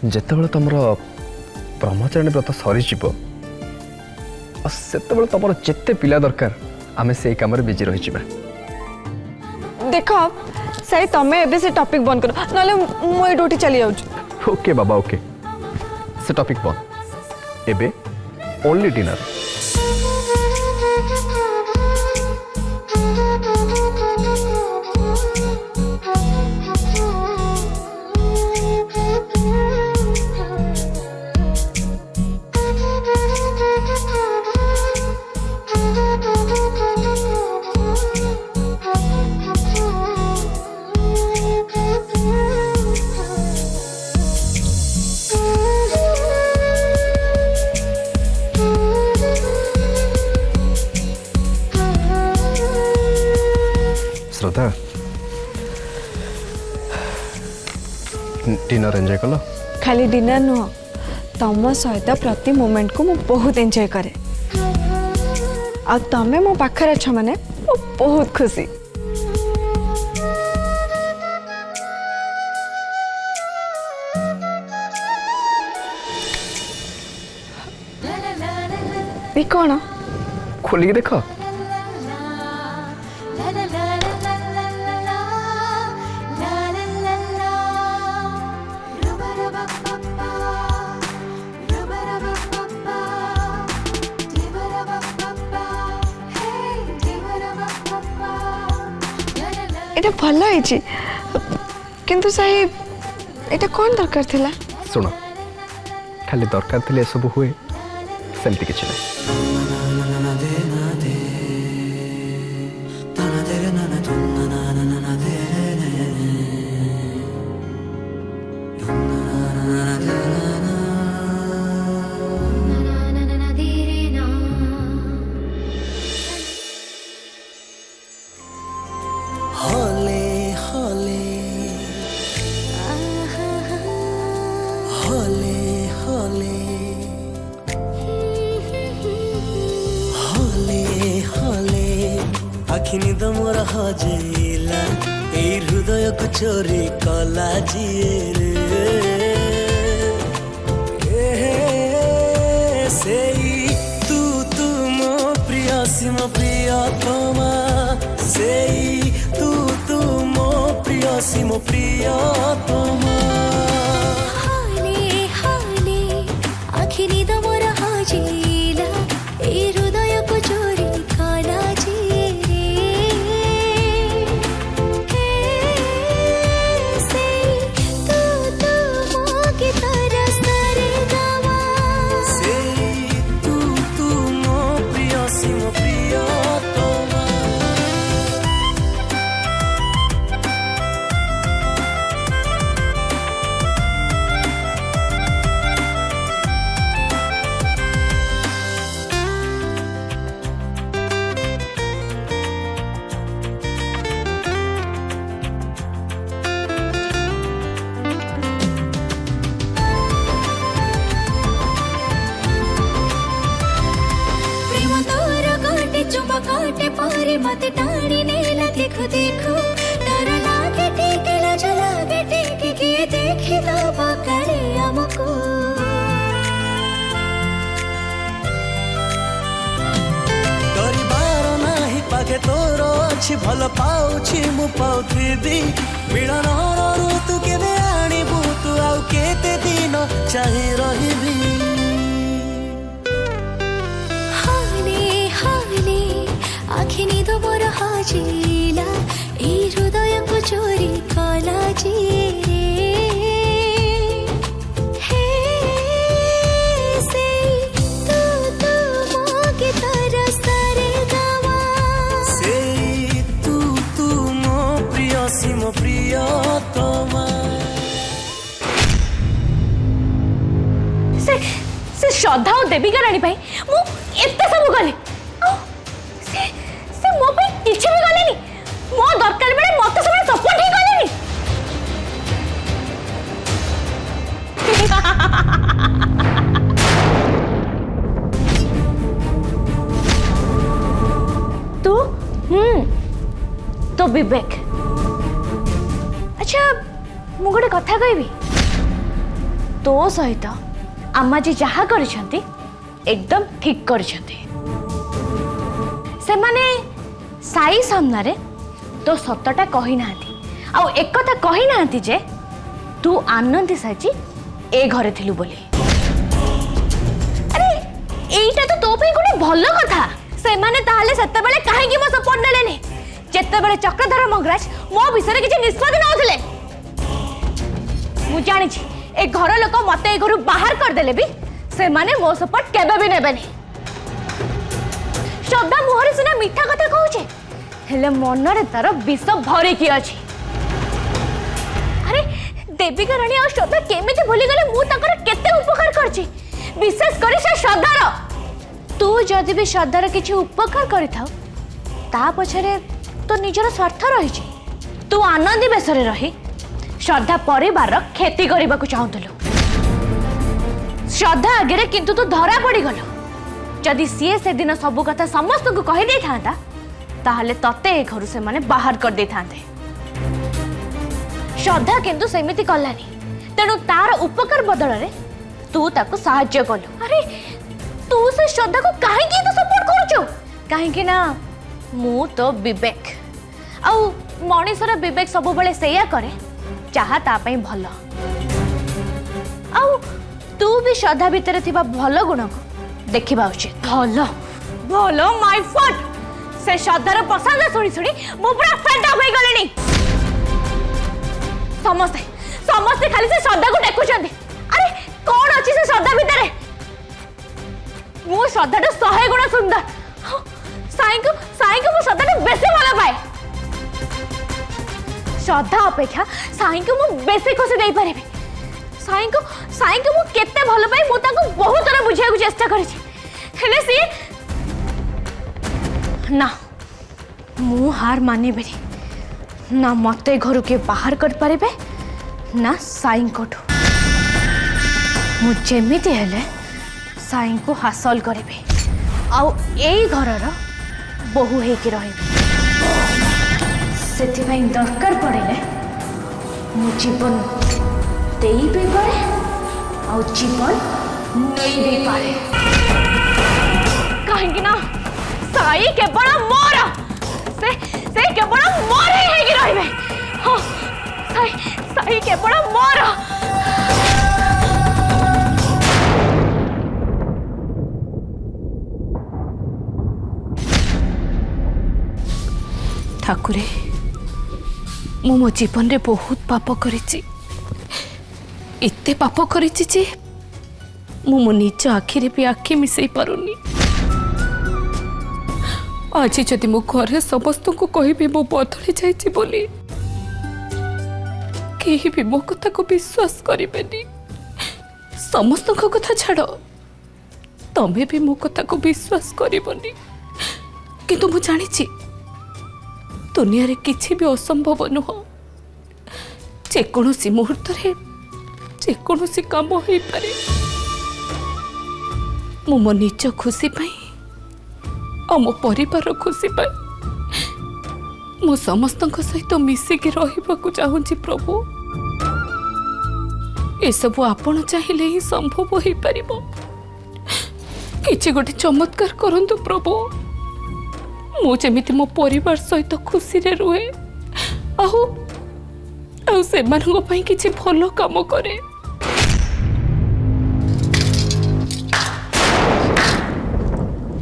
जितेबाला तुम ब्रह्मचारिणी व्रत सरीज से तुम जिते पिला दरकार आम से कम बिजी रही। देख सही तमें एबे से टॉपिक बंद कर ना मुझे ड्यूटी चली जाऊँ। ओके बाबा ओके से टॉपिक बंद एबे ओनली डिनर। श्रद्धा डिनर एंजॉय कलो? खाली डिनर नुह तुम सहित प्रति मोमेंट को मुझे बहुत एंजॉय करे आ तमें मो पाखर अच्छ माने बहुत खुशी। ये कौन खोलिक देख। एटा भल है किंतु सही एटा कौन दरकार थिला? सुन खाली दरकार थिले सब हुए सेमती किछि नहीं। आखिनी तो मोर हजेला ए हृदय को चोरी कला जिए रे सेई तू मो प्रियसी मो प्रियतमा सेई तू मो प्रियसी मो प्रियतमा हाले हाले आखिनी तो मोर हजेला ए हृदय को चोरी कला जिए काटे पारे मत टाणी नेला देखो देखो डर लागे टेके लाज लागे टेके के देखी दबा करे हमको डरिबार नाही पागे तोर अछि भल पाउछि मु पाउथिबी मिलन ऋतु केबे आनिबु तू आउ केते दिन चाहि रहिबी आखिनी तो मोर हजेला ए हृदय को चोरी कला जिए हे से तू मोगे तरस रे गवा से तू मो प्रियसी मो प्रियतमा से श्रद्धा और देविका राणी भाई मु एते सब गले से मो पे किछि भी गलेनी मो दरकार बेले मते समय सपोर्ट ही गलेनी। तू तो विवेक अच्छा मु गोटे कथा कहबी तो सहित आमा जी जहा करिसेंती एकदम ठीक करिसेंती। से माने साई सामने तो सतटा कही नांती आ एक कथा कही नांती जे तू आनंदी साची ए घरे थिलु बोली। अरे एईटा तो तो पे कोने भलो कथा। से माने ताले सत्ते बेले काहे की मो सपोर्ट नेलेनी जेते बेले चक्रधर मंगराज मो विषय किछि निष्पत्ति नउथिले। मु जानि छी ए घर लोक मते ए घरु बाहर कर देले भी से माने मो सपोर्ट केबे भी नेबेनी। श्रद्धा मुहरे सिना मीठा कथा कहूचे हेले मनरे तार विष भरी की अछि। अरे देविका रानी और श्रद्धा केमिति भूली गले मु तकर केते उपकार करछि विशेष करी से श्रद्धार। तू जदि भी श्रद्धार किछि उपकार करि थाउ ता पछरे तो निजर स्वार्थ रही। तू आनंदी बेसरे रही श्रद्धा परिवार खेती करने को चाहूलु। श्रद्धा आगे किंतु तू धरा पड़ गलु। जदि सी से दिन सब कथा समस्त को कही दे था ताहले तते ए घर से माने बाहर कर दे थांते। श्रद्धा किंतु सेमिति कलानी तेणु तार उपकार बदल रे तू ताको सहाय्य कलु। अरे तू से श्रद्धा को काहे की तो सपोर्ट करछु काहे कि ना मु तो विवेक आउ मनीषर विवेक सब बेले सेया करे चाहा ता पई भलो। आउ तू भी श्रद्धा भीतर थिबा भलो गुण को देखिबा उचित। भलो भलो माय फट से श्रद्धार प्रशंसा सुनी सुनी मु पूरा फेड अप हो गलेनी। समस्ते समस्ते खाली से श्रद्धा को देखुचंदी। अरे कौन अछि से श्रद्धा भीतर मु श्रद्धा तो 100 गुण सुंदर साई को मु श्रद्धा तो बेसी भलो पाए। श्रद्धा अपेक्षा साई को मु बेसी खुशी दे पारिबी। साई को मु केते भलो पाए मु ताको बहुत तरह बुझिया को चेष्टा करिछि हेले सी ना मु हार मानिबेनी ना मते घर के बाहर कर पारिबे ना साई कोठो। मु जेमिति हेले साई को हासिल करिबे आउ एई घरर बहु हेकि रहिबे। सेथिपाई दरकार पड़े मु जीवन दे भी पारे आ जीवन नहीं भी पारे कहीं ना साई केवल मोर से केवल मोर ही हेकि रहिबे। हां साई केवल मोर। ठाकुरे मु मो जीवन रे बहुत पाप करिछि एते पाप करिछि जे मु मो निज आखिरे भी आखि मिसई पारुनी। आज जदि मो घरे समस्त को कहबे मो बदली जाइछि बोली केही भी मो कथा को विश्वास करिबेनी। समस्त को कथा छाड़ तमे भी मो कथा को विश्वास करिबोनी किंतु मु जानिछि दुनिया रे किछि भी असंभव नुह। जेकोसी मुहूर्त रे जेकोसी काम हो पारे। मु मो निज खुशी पाई और मो परिवार खुशी पाई मु समस्त सहित मिसिकी रहिबाकु चाहूँगी प्रभु। ए सब आपण चाहिए ही संभव हो पारिबो। किछि गोटे चमत्कार करंतु प्रभु मु जेमिति मो परिवार सहित खुशी रे रुहे आउ से मानंगो पई किछि भलो काम करे।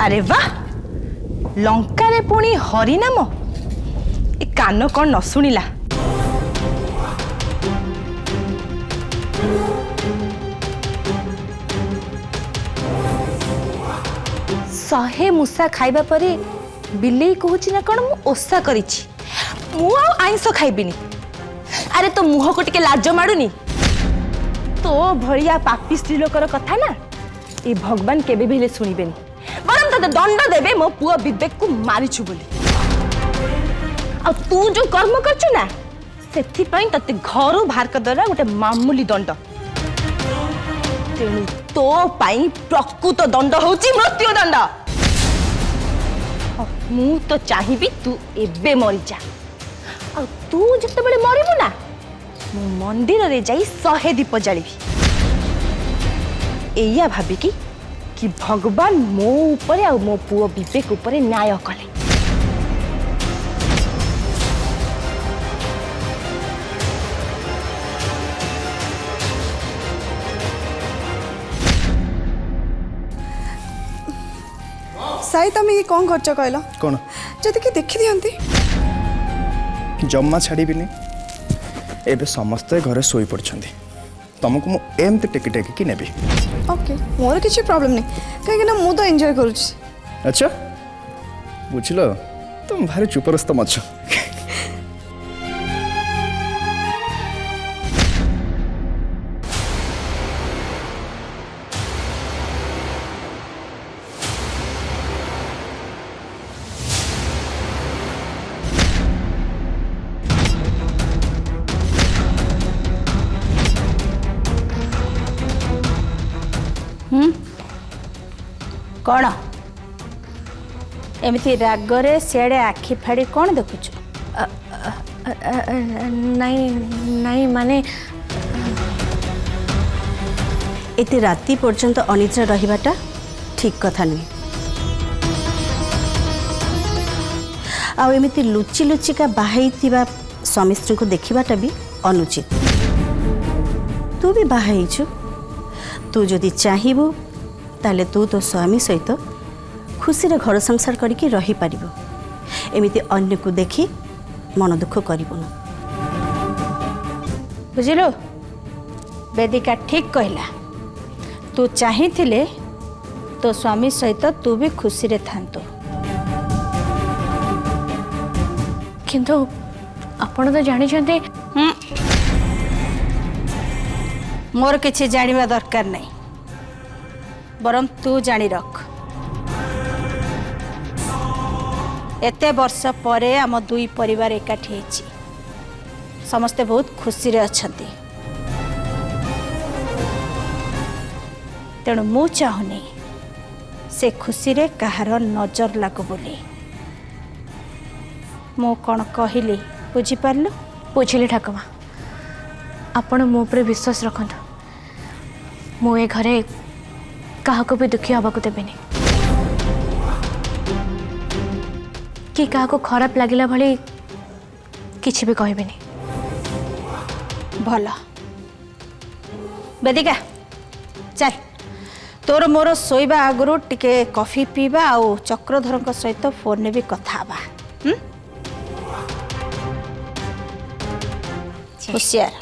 अरे वाह लंका रे पुणी हरि नाम ए कान कौन न शुणिला। शहे मूसा खाइबा परे बिलेई कहूची ना कौन मु ओसा करिछि मु आइंस खाइबिनी। अरे तो मुह को टिके लाज माडुनी तो भलिया पापी स्त्री लोकर कथा ना ए भगवान केबे भी शुणिबेनी। बरम तते दंड देबे मो पुआ विवेक को मारिछु बोली। आ तू जो कर्म करछु ना सेथि पई तते घरु बाहर कर दरा गोटे मामूली दंड। तेणु तो पई प्रकृत दंड होची मृत्यु दंड। मु तो चाहिबी तू एबे मरि जा। आ तू जते बेले मरिबु ना मु मंदिर रे जाई 100 दीप जालिबी एया भाबिकी कि भगवान मो ऊपर आ मो पुओ विवेक ऊपर न्याय कले। साई तुम ये कौन करछ कहला कौन जदि कि देखि दियंती जम्मा छाड़बी एबे समस्ते घरे शोई पड़छंती तुमको मु एमती टेकी टेकी कि नेबी। ओके मोर किसी प्रॉब्लम नहीं कहीं ना मु तो एंजॉय करूछी। अच्छा बुझलो तुम भारी चुपरस्त मछ। कौन एमती रागरे सियाड़े आखि फाड़ी कौन देखुच? नहीं नहीं माने एते राति पर्यंत अनिद्रा रहिबाटा ठीक कथा नुहे। आ एमती लुचि लुचिका बाहाई स्वामी स्त्री को देखिबाटा भी अनुचित। तू भी बाहाईछु तू जदि चाहिबू ताले तू तो स्वामी सहित खुशी रे घर संसार करके रही पारिबो। एमिति अन्य को देखी मन दुख करिबोनु। बुझिलु वेदिका ठीक कहला। तू चाहिथिले तो स्वामी सहित तू भी खुशी रे थांतो। किंतु आपण तो जानी छते मोर किछि जानिबा दरकार नहीं बरम तू जानी रख एते वर्ष परे आम दुई परिवार एकाठी हेछि समस्ते बहुत खुशी रे अछंती तेणु मु चाहुनी से खुशी रे कहार नजर लागु बोली। मु कौन कहली बुझी पारलु? बुझिली ठाकुमा आपण मो ऊपर विश्वास रखंतु मु ए घरे काहाको भी दुखी हवा को देबेनी कि काहाको खराब लागिला भली किछि भी कहबेनी। भला वेदिका चल तोर मोर सोइबा आगु टिके कॉफी पीबा आउ चक्रधर सहित फोन ने भी कथा हबा। होशियार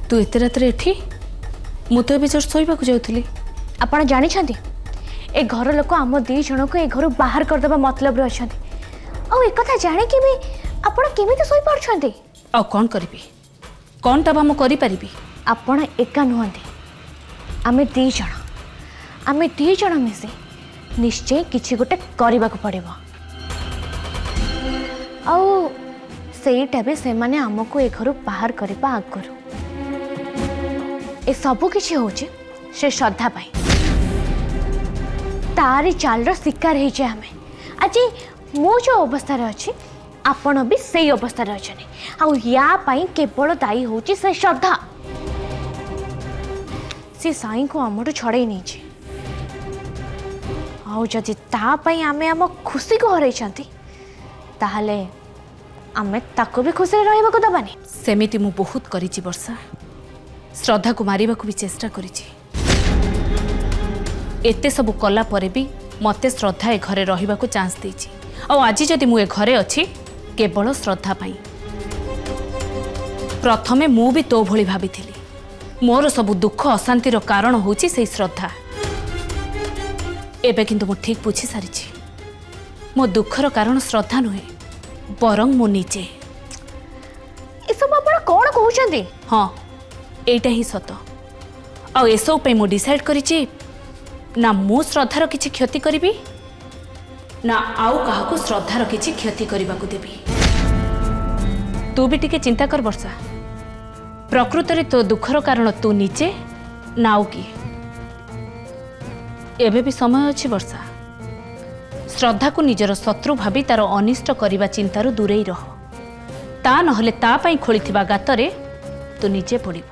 तू एत रात एठी मु तो ए जस्ट शोवा जाऊली। आपण जानी छंती ए घर लोक आम दी जन को ए घर बाहर कर दबा मतलब रे अछंती आ ए कथा जाने कि भी आपण केमिति सोई पड़छंती आ कौन करिबी कौन टा हम करि परिबी? आपण एका नुहंती आमे दी जन मिसे निश्चय किछि गोटे करबा को पड़िबो आ सेटा भी से माने हमको ए घर बाहर करबा आगरु ए सबु किछि होचे से श्रद्धा पाई तारी चाल शिकार होइछे हमें आज मो जो अवस्था रे अछि आपण भी सही अवस्था रे अछने आ या पाई केवल दायी होची से श्रद्धा से साई को हमटू छड़े नहीं छे आ जदि ता पाई आमे हम खुशी को हरै छंती ताहले आमे ताको भी खुशी रे रहबा को दबानी। सेमिति मु बहुत करिछि वर्षा श्रद्धा को मारिबा को भी चेष्टा करिछि एते सब कला परे भी मते श्रद्धा ए घरे रहिबा को चांस देछि आज जदि मु ए घरे अच्छी केवल श्रद्धा पाई। प्रथमे मु भी तो भली भाभी मोर सबु दुख अशांतिर कारण होची से श्रद्धा। एबे किंतु मु ठीक बुझी सारी मो दुखर कारण श्रद्धा नुहे बरं मु निजे। ये सब आपण कोन कहउछंती? हाँ एटा ही सत। आ एसब पे मु डिसाइड करिछि ना मु श्रद्धार किछि क्षति करिबि ना आउ काहाकू श्रद्धार किछि क्षति करबा को देबी। तू भी टिके चिंता कर वर्षा, प्रकृत रे तो दुखर कारण तू निजे ना आउ की। एबे भी समय अछि वर्षा, श्रद्धा को निजर शत्रु भाभी तार अनिष्ट करबा चिंतारू दूरेई रह। ता नहले ता पई खोलिथिबा गातरे तू निजे पड़िबू।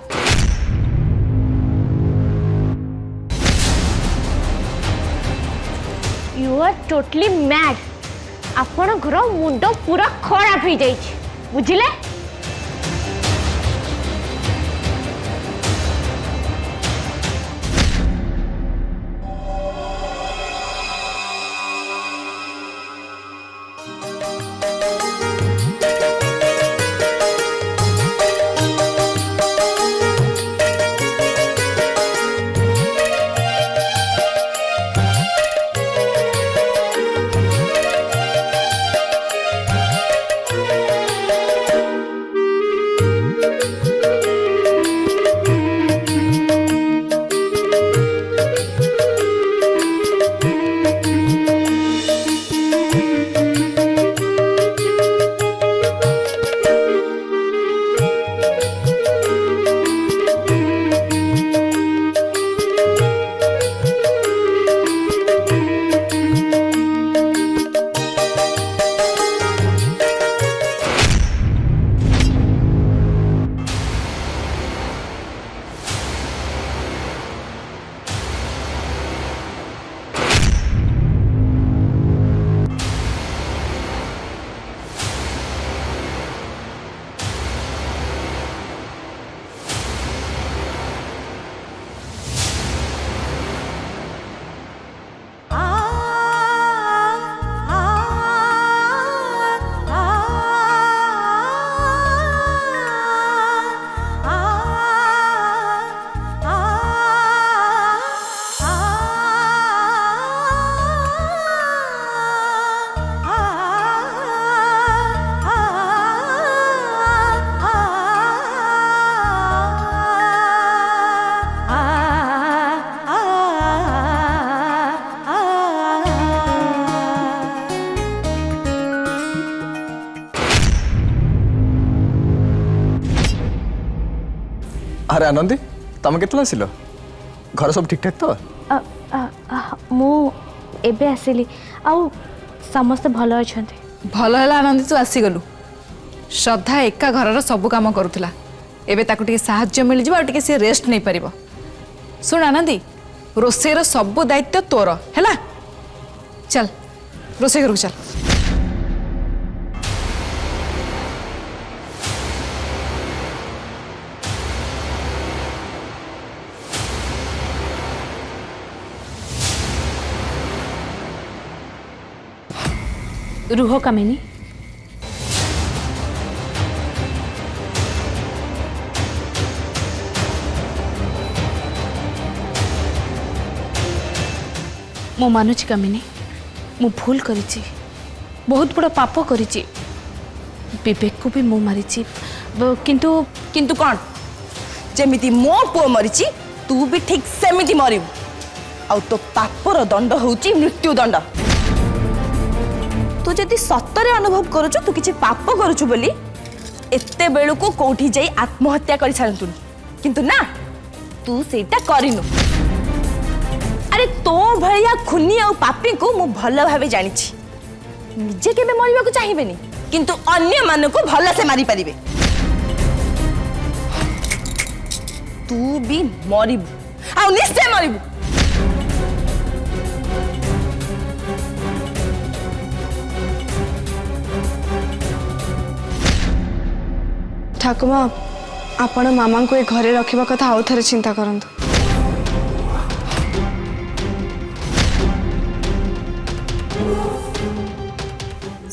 You are totally mad. आपण घर मुंड पूरा खराब हो जाइए, बुझिले? अरे आनंदी तुम केतला आसिल? घर सब ठीक ठाक तो? मु एबे आसिली आउ समस्त भल अछंती। भल है आनंदी तू आसीगलु। श्रद्धा एका घरर सब काम करुला, एबे ताकू टिके साहाय्य मिल जिवो, टिके से रेस्ट नहीं परिबो। सुन आनंदी, रोसेर सब दायित्व तोर हैला। चल रोसे घर चल। रुह कामिनी, मो मानुची कामिनी, मु भूल करिछि, बहुत बड़ा पाप करिछि। विवेक को भी मु मारिछि, किंतु किंतु कौन? जेमिति मो पुओ मरिछि तू भी ठीक सेमिति मरिबु। आ तो पापर दंड होउछि मृत्यु दंड। तू जदि सत्तरे अनुभव करुछु तू किछि पाप करुछु बोली एते बेलु को कोठी जाई आत्महत्या करि छारंतुनी, किंतु ना तू सेटा करिनु। अरे तो भलिया खुनी और पापी को मु भल भावे जानिछि। निजे केबे मरिबा को चाहिबेनी, किंतु अन्य मान को भल से मारी परिबे। तू भी मरिबु, आ निश्चय मरिबु। ठाकुमा, आपण मामा को ए घरे रखिबा कथा आउ थरे चिंता करंतु।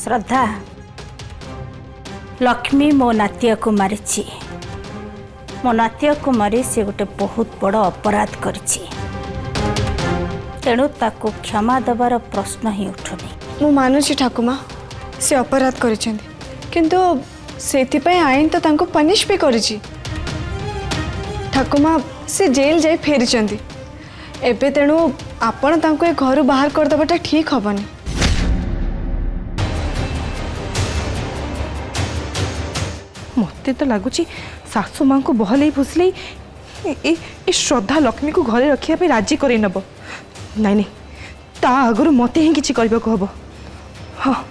श्रद्धा लक्ष्मी मो नातिया को मारिछि मो नातिया को मारी से गोटे बहुत बड़ अपराध करिछि तेणु ताको क्षमा देवार प्रश्न ही उठुनी ମୁଁ ମାନୁଛି ଠାକୁମା ସେ ଅପରାଧ କରିଛନ୍ତି କିନ୍ତୁ ସେଥିପାଇଁ ଆଇନ ତ ତାଙ୍କୁ ପନିଶ ବି କରିଛି ଠାକୁମା ସେ ଜେଲ୍ ଯାଇ ଫେରିଛନ୍ତି ଏବେ ତେଣୁ ଆପଣ ତାଙ୍କୁ ଏ ଘରୁ ବାହାର କରିଦେବାଟା ଠିକ୍ ହେବନି मते तो लगुच सासू माँ को बहल फुसले श्रद्धा लक्ष्मी को घरे रखा राजी कर नब नाई नहीं ता आगु मत ही किसी करने को हम हाँ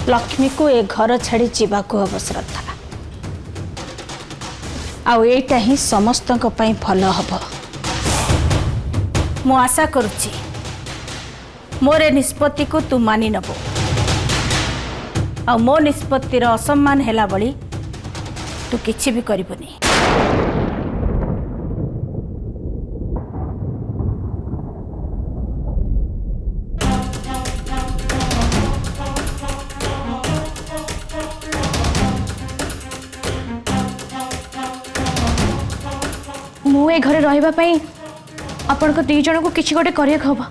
लक्ष्मी को ए घर छाड़ी जीवा को हम श्रद्धा आईटा ही समस्त भल हम मु आशा करुच्ची मोर निष्पत्ति को तू मानि नब आ मो निष्पत्तिर असम्मान हैला बली तू किछि भी करिबनी मु ए घरे रहिबा पई आपन को दी जण को किछि गोटे करिया खबा